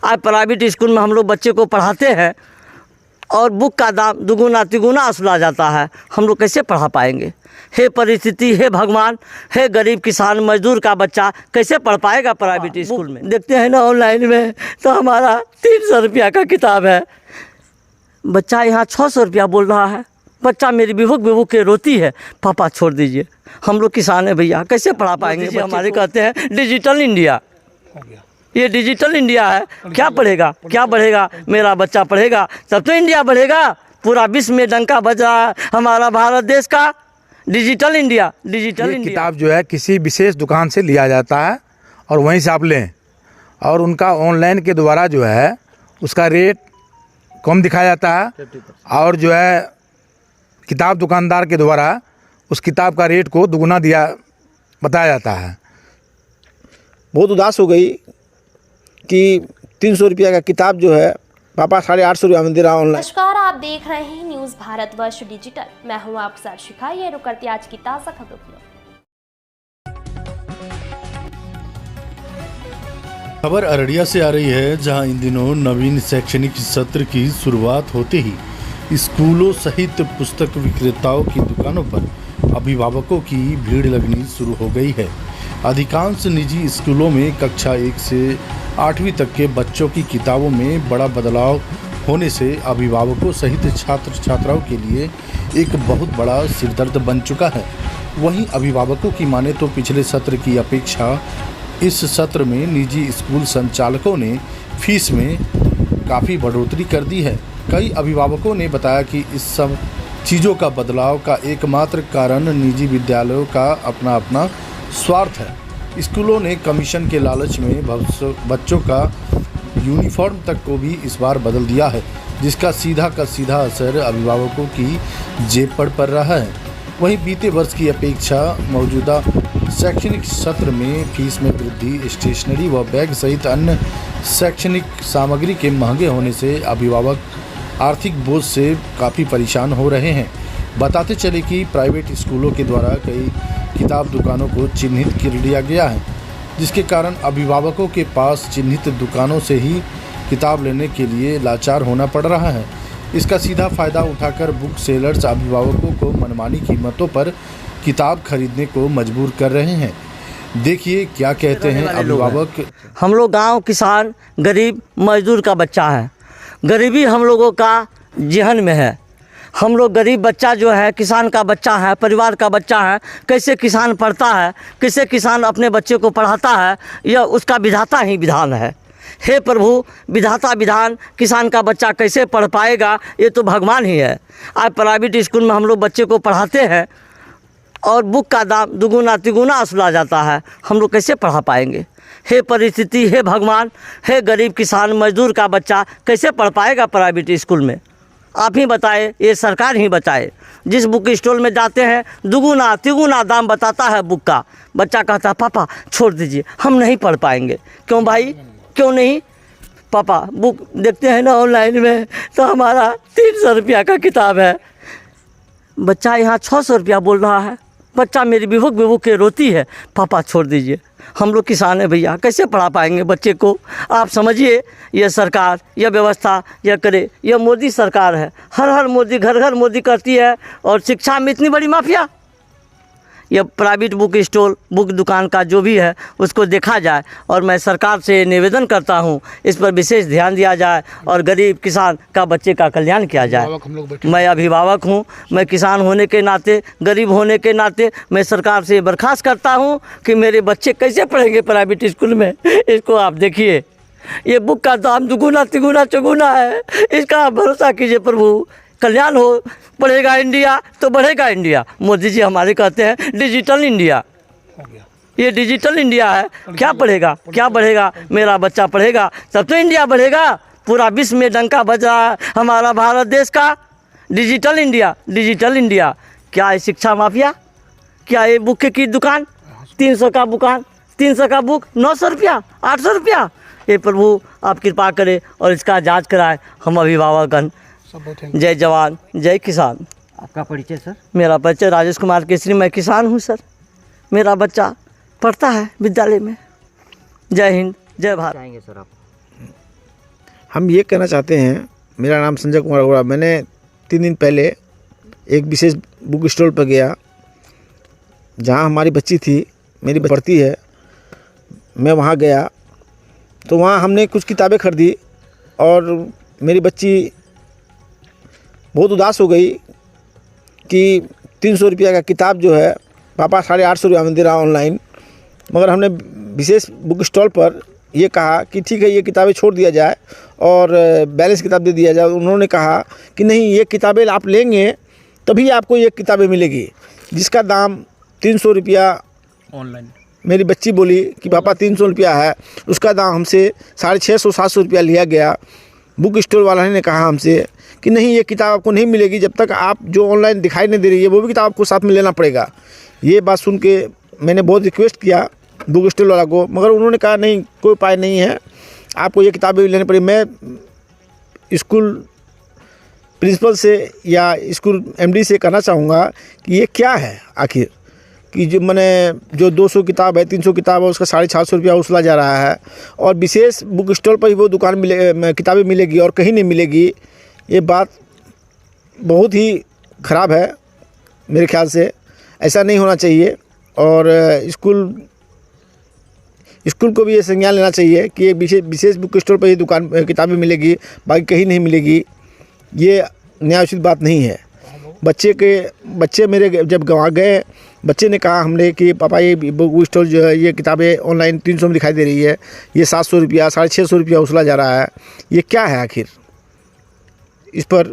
आज private school में हम लोग बच्चे को पढ़ाते हैं और बुक का दाम दुगुना तिगुना असुला जाता है, हम लोग कैसे पढ़ा पाएंगे? हे परिस्थिति, हे भगवान, हे गरीब किसान मजदूर का बच्चा कैसे पढ़ पाएगा प्राइवेट स्कूल में? देखते हैं ना ऑनलाइन में तो हमारा 300 रुपया का किताब है, बच्चा यहाँ 600 रुपया बोल रहा है। बच्चा मेरी बिभुक के रोती है, पापा छोड़ दीजिए, हम लोग किसान हैं भैया, कैसे पढ़ा पाएंगे? हमारे कहते हैं डिजिटल इंडिया, ये डिजिटल इंडिया है, क्या पढ़ेगा, क्या बढ़ेगा? मेरा बच्चा पढ़ेगा तब तो इंडिया बढ़ेगा। पूरा विश्व में डंका बज रहा है हमारा भारत देश का। Digital India, digital India. किताब जो है किसी विशेष दुकान से लिया जाता है और वहीं से आप लें, और उनका ऑनलाइन के द्वारा जो है उसका रेट कम दिखाया जाता है, और जो है किताब दुकानदार के द्वारा उस किताब का रेट को दुगुना बताया जाता है। बहुत उदास हो गई कि 300 रुपया का किताब जो है पापा 850 रुपया में दे रहा ऑनलाइन। नमस्कार, आप देख रहे हैं न्यूज भारतवर्ष डिजिटल। मैं हूं आपके साथ शिखा। ये रुक करती आज की ताज़ा खबरों की। खबर अररिया से आ रही है, जहां इन दिनों नवीन शैक्षणिक सत्र की शुरुआत होते ही स्कूलों सहित पुस्तक विक्रेताओं की दुकानों पर अभिभावकों की भीड़ लगनी शुरू हो गई है। अधिकांश निजी स्कूलों में कक्षा 1 से 8वीं तक के बच्चों की किताबों में बड़ा बदलाव होने से अभिभावकों सहित छात्र छात्राओं के लिए एक बहुत बड़ा सिरदर्द बन चुका है। वहीं अभिभावकों की माने तो पिछले सत्र की अपेक्षा इस सत्र में निजी स्कूल संचालकों ने फीस में काफ़ी बढ़ोतरी कर दी है। कई अभिभावकों ने बताया कि इस सब चीज़ों का बदलाव का एकमात्र कारण निजी विद्यालयों का अपना स्वार्थ है। स्कूलों ने कमीशन के लालच में बच्चों का यूनिफॉर्म तक को भी इस बार बदल दिया है, जिसका सीधा का सीधा असर अभिभावकों की जेब पर पड़ रहा है। वहीं बीते वर्ष की अपेक्षा मौजूदा शैक्षणिक सत्र में फीस में वृद्धि, स्टेशनरी व बैग सहित अन्य शैक्षणिक सामग्री के महंगे होने से अभिभावक आर्थिक बोझ से काफ़ी परेशान हो रहे हैं। बताते चले कि प्राइवेट स्कूलों के द्वारा कई किताब दुकानों को चिन्हित कर लिया गया है, जिसके कारण अभिभावकों के पास चिन्हित दुकानों से ही किताब लेने के लिए लाचार होना पड़ रहा है। इसका सीधा फ़ायदा उठाकर बुक सेलर्स अभिभावकों को मनमानी कीमतों पर किताब खरीदने को मजबूर कर रहे हैं। देखिए क्या कहते हैं अभिभावक। हम लोग गांव किसान गरीब मजदूर का बच्चा है, गरीबी हम लोगों का जहन में है। हम लोग गरीब बच्चा जो है, किसान का बच्चा है, परिवार का बच्चा है, कैसे किसान पढ़ता है, कैसे किसान अपने बच्चे को पढ़ाता है, यह उसका विधाता ही विधान है। हे प्रभु, विधाता विधान, किसान का बच्चा कैसे पढ़ पाएगा, ये तो भगवान ही है। आज प्राइवेट स्कूल में हम लोग बच्चे को पढ़ाते हैं और बुक का दाम दुगुना तिगुना असुला जाता है, हम लोग कैसे पढ़ा पाएंगे? हे परिस्थिति, हे भगवान, हे गरीब किसान मजदूर का बच्चा कैसे पढ़ पाएगा प्राइवेट स्कूल में? आप ही बताए, ये सरकार ही बताए। जिस बुक स्टॉल में जाते हैं दुगुना तिगुना दाम बताता है बुक का, बच्चा कहता है पापा छोड़ दीजिए, हम नहीं पढ़ पाएंगे। क्यों भाई, क्यों नहीं? पापा बुक देखते हैं ना ऑनलाइन में तो हमारा 300 रुपया का किताब है, बच्चा यहाँ 600 रुपया बोल रहा है। बच्चा मेरी बिभुक के रोती है, पापा छोड़ दीजिए, हम लोग किसान हैं भैया, कैसे पढ़ा पाएंगे बच्चे को? आप समझिए, यह सरकार, यह व्यवस्था यह करे, यह मोदी सरकार है। हर मोदी, घर घर मोदी करती है, और शिक्षा में इतनी बड़ी माफिया। यह प्राइवेट बुक स्टॉल, बुक दुकान का जो भी है उसको देखा जाए, और मैं सरकार से निवेदन करता हूँ इस पर विशेष ध्यान दिया जाए और गरीब किसान का बच्चे का कल्याण किया जाए। मैं अभिभावक हूँ, मैं किसान होने के नाते, गरीब होने के नाते मैं सरकार से बर्खास्त करता हूँ कि मेरे बच्चे कैसे पढ़ेंगे प्राइवेट स्कूल में। इसको आप देखिए, ये बुक का दाम दुगुना तिगुना चौगुना है, इसका आप भरोसा कीजिए प्रभु। कल्याण हो, बढ़ेगा इंडिया तो बढ़ेगा इंडिया। मोदी जी हमारे कहते हैं डिजिटल इंडिया, ये डिजिटल इंडिया है, क्या पढ़ेगा, क्या बढ़ेगा? मेरा बच्चा पढ़ेगा तब तो इंडिया बढ़ेगा। पूरा विश्व में डंका बज रहा है हमारा भारत देश का। Digital India, digital India. क्या है शिक्षा माफिया? क्या ये बुक की दुकान 300 का दुकान, 300 का बुक 900 रुपया, 800 रुपया। ये प्रभु आप कृपा करें और इसका जांच कराए। हम अभिभावकगण, जय जवान जय किसान। आपका परिचय सर? मेरा परिचय राजेश कुमार केसरी, मैं किसान हूँ सर। मेरा बच्चा पढ़ता है विद्यालय में। जय हिंद, जय भारत। चाहेंगे सर आप? हम ये कहना चाहते हैं, मेरा नाम संजय कुमार अरोड़ा। मैंने 3 दिन पहले एक विशेष बुक स्टॉल पर गया जहाँ हमारी बच्ची थी, मेरी पढ़ती है। मैं वहाँ गया तो वहाँ हमने कुछ किताबें खरीदी और मेरी बच्ची बहुत उदास हो गई कि 300 रुपया का किताब जो है पापा 850 रुपया में दे रहा ऑनलाइन। मगर हमने विशेष बुक स्टॉल पर ये कहा कि ठीक है, ये किताबें छोड़ दिया जाए और बैलेंस किताब दे दिया जाए। उन्होंने कहा कि नहीं, ये किताबें आप लेंगे तभी आपको ये किताबें मिलेगी, जिसका दाम 300 रुपया ऑनलाइन। मेरी बच्ची बोली कि पापा 300 रुपया है, उसका दाम हमसे 650-700 रुपया लिया गया। बुक स्टोर वाला ने कहा हमसे कि नहीं, ये किताब आपको नहीं मिलेगी जब तक आप जो ऑनलाइन दिखाई नहीं दे रही है वो भी किताब आपको साथ में लेना पड़ेगा। ये बात सुन के मैंने बहुत रिक्वेस्ट किया बुक स्टोर वाला को, मगर उन्होंने कहा नहीं, कोई उपाय नहीं है, आपको ये किताबें लेनी पड़ेगी। मैं स्कूल प्रिंसिपल से या स्कूल एमडी से कहना चाहूँगा कि ये क्या है आखिर, कि जो मैंने जो 200 किताब है, 300 किताब है, उसका 650 रुपया वसूला जा रहा है और विशेष बुक स्टॉल पर ही वो दुकान किताबें मिलेगी और कहीं नहीं मिलेगी। ये बात बहुत ही ख़राब है मेरे ख्याल से। ऐसा नहीं होना चाहिए और स्कूल को भी ये संज्ञान लेना चाहिए कि एक विशेष बुक स्टोर पर ही दुकान किताबें मिलेगी, बाकी कहीं नहीं मिलेगी। ये न्यायोचित बात नहीं है। बच्चे मेरे जब वहाँ गए, बच्चे ने कहा हमने कि पापा ये बुक स्टोर जो है, ये किताबें ऑनलाइन 300 में दिखाई दे रही है, ये 700 रुपया 650 रुपया वसूला जा रहा है, ये क्या है आखिर। इस पर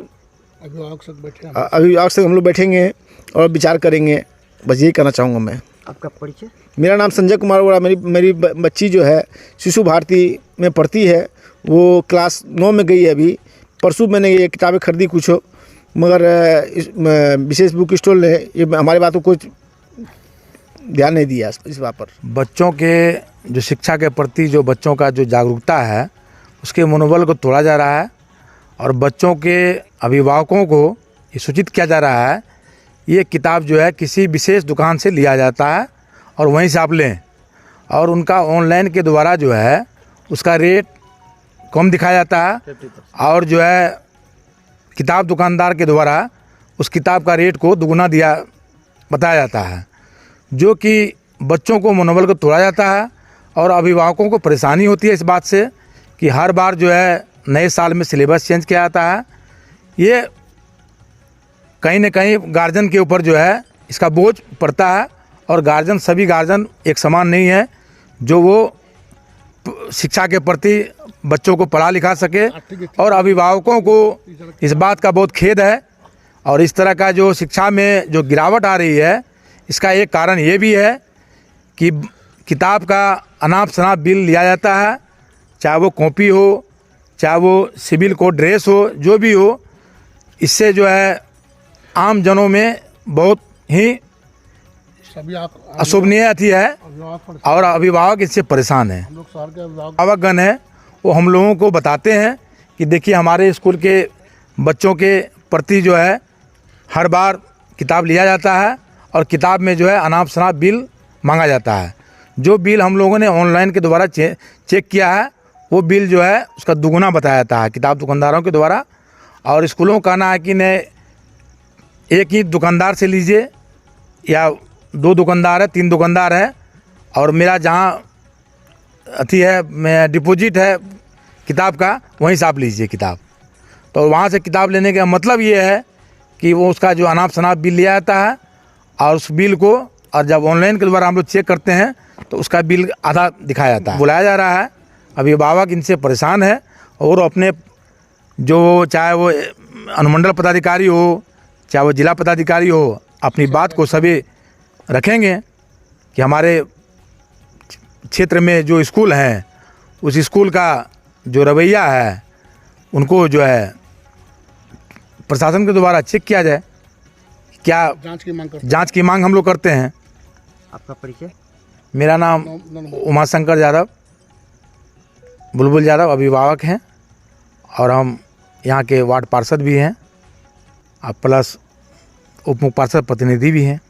अभिभावक से हम लोग बैठेंगे और विचार करेंगे। बस यही कहना चाहूँगा मैं। आपका परिचय? मेरा नाम संजय कुमार अरोड़ा। मेरी बच्ची जो है शिशु भारती में पढ़ती है, वो क्लास 9 में गई है अभी। परसों मैंने ये किताबें खरीदी कुछ, मगर विशेष बुक स्टॉल ने ये हमारी बातों को ध्यान नहीं दिया इस बात पर। बच्चों के जो शिक्षा के प्रति जो बच्चों का जो जागरूकता है, उसके मनोबल को तोड़ा जा रहा है और बच्चों के अभिभावकों को ये सूचित किया जा रहा है ये किताब जो है किसी विशेष दुकान से लिया जाता है और वहीं से आप लें, और उनका ऑनलाइन के द्वारा जो है उसका रेट कम दिखाया जाता है और जो है किताब दुकानदार के द्वारा उस किताब का रेट को दुगुना बताया जाता है, जो कि बच्चों को मनोबल को तोड़ा जाता है और अभिभावकों को परेशानी होती है इस बात से कि हर बार जो है नए साल में सिलेबस चेंज किया जाता है। ये कहीं न कहीं गार्जियन के ऊपर जो है इसका बोझ पड़ता है और सभी गार्जियन एक समान नहीं है जो वो शिक्षा के प्रति बच्चों को पढ़ा लिखा सके, और अभिभावकों को इस बात का बहुत खेद है। और इस तरह का जो शिक्षा में जो गिरावट आ रही है, इसका एक कारण ये भी है कि किताब का अनाप शनाप बिल लिया जाता है, चाहे वो कॉपी हो, चाहे वो सिविल को ड्रेस हो, जो भी हो। इससे जो है आम जनों में बहुत ही अशोभनीय अति है और अभिभावक इससे परेशान है। अभिभावकगण है वो हम लोगों को बताते हैं कि देखिए हमारे स्कूल के बच्चों के प्रति जो है हर बार किताब लिया जाता है और किताब में जो है अनाप शनाप बिल मांगा जाता है। जो बिल हम लोगों ने ऑनलाइन के द्वारा चेक किया है, वो बिल जो है उसका दुगुना बताया जाता है किताब दुकानदारों के द्वारा। और स्कूलों का कहना है कि ने एक ही दुकानदार से लीजिए या 2 दुकानदार है, 3 दुकानदार है, और मेरा जहाँ अथी है मैं डिपॉजिट है किताब का, वहीं से आप लीजिए किताब। तो वहाँ से किताब लेने का मतलब ये है कि वो उसका जो अनाप शनाप बिल लिया जाता है और उस बिल को, और जब ऑनलाइन के द्वारा हम लोग चेक करते हैं तो उसका बिल आधा दिखाया जाता है। बुलाया जा रहा है, अभिभावक इनसे परेशान है और अपने जो चाहे वो अनुमंडल पदाधिकारी हो, चाहे वो जिला पदाधिकारी हो, अपनी बात को सभी रखेंगे कि हमारे क्षेत्र में जो स्कूल हैं उस स्कूल का जो रवैया है उनको जो है प्रशासन के द्वारा चेक किया जाए। क्या जांच की मांग हम लोग करते हैं। आपका परिचय? मेरा नाम उमाशंकर यादव, बुलबुल यादव अभिभावक हैं और हम यहाँ के वार्ड पार्षद भी हैं और प्लस उप मुख्य पार्षद प्रतिनिधि भी हैं।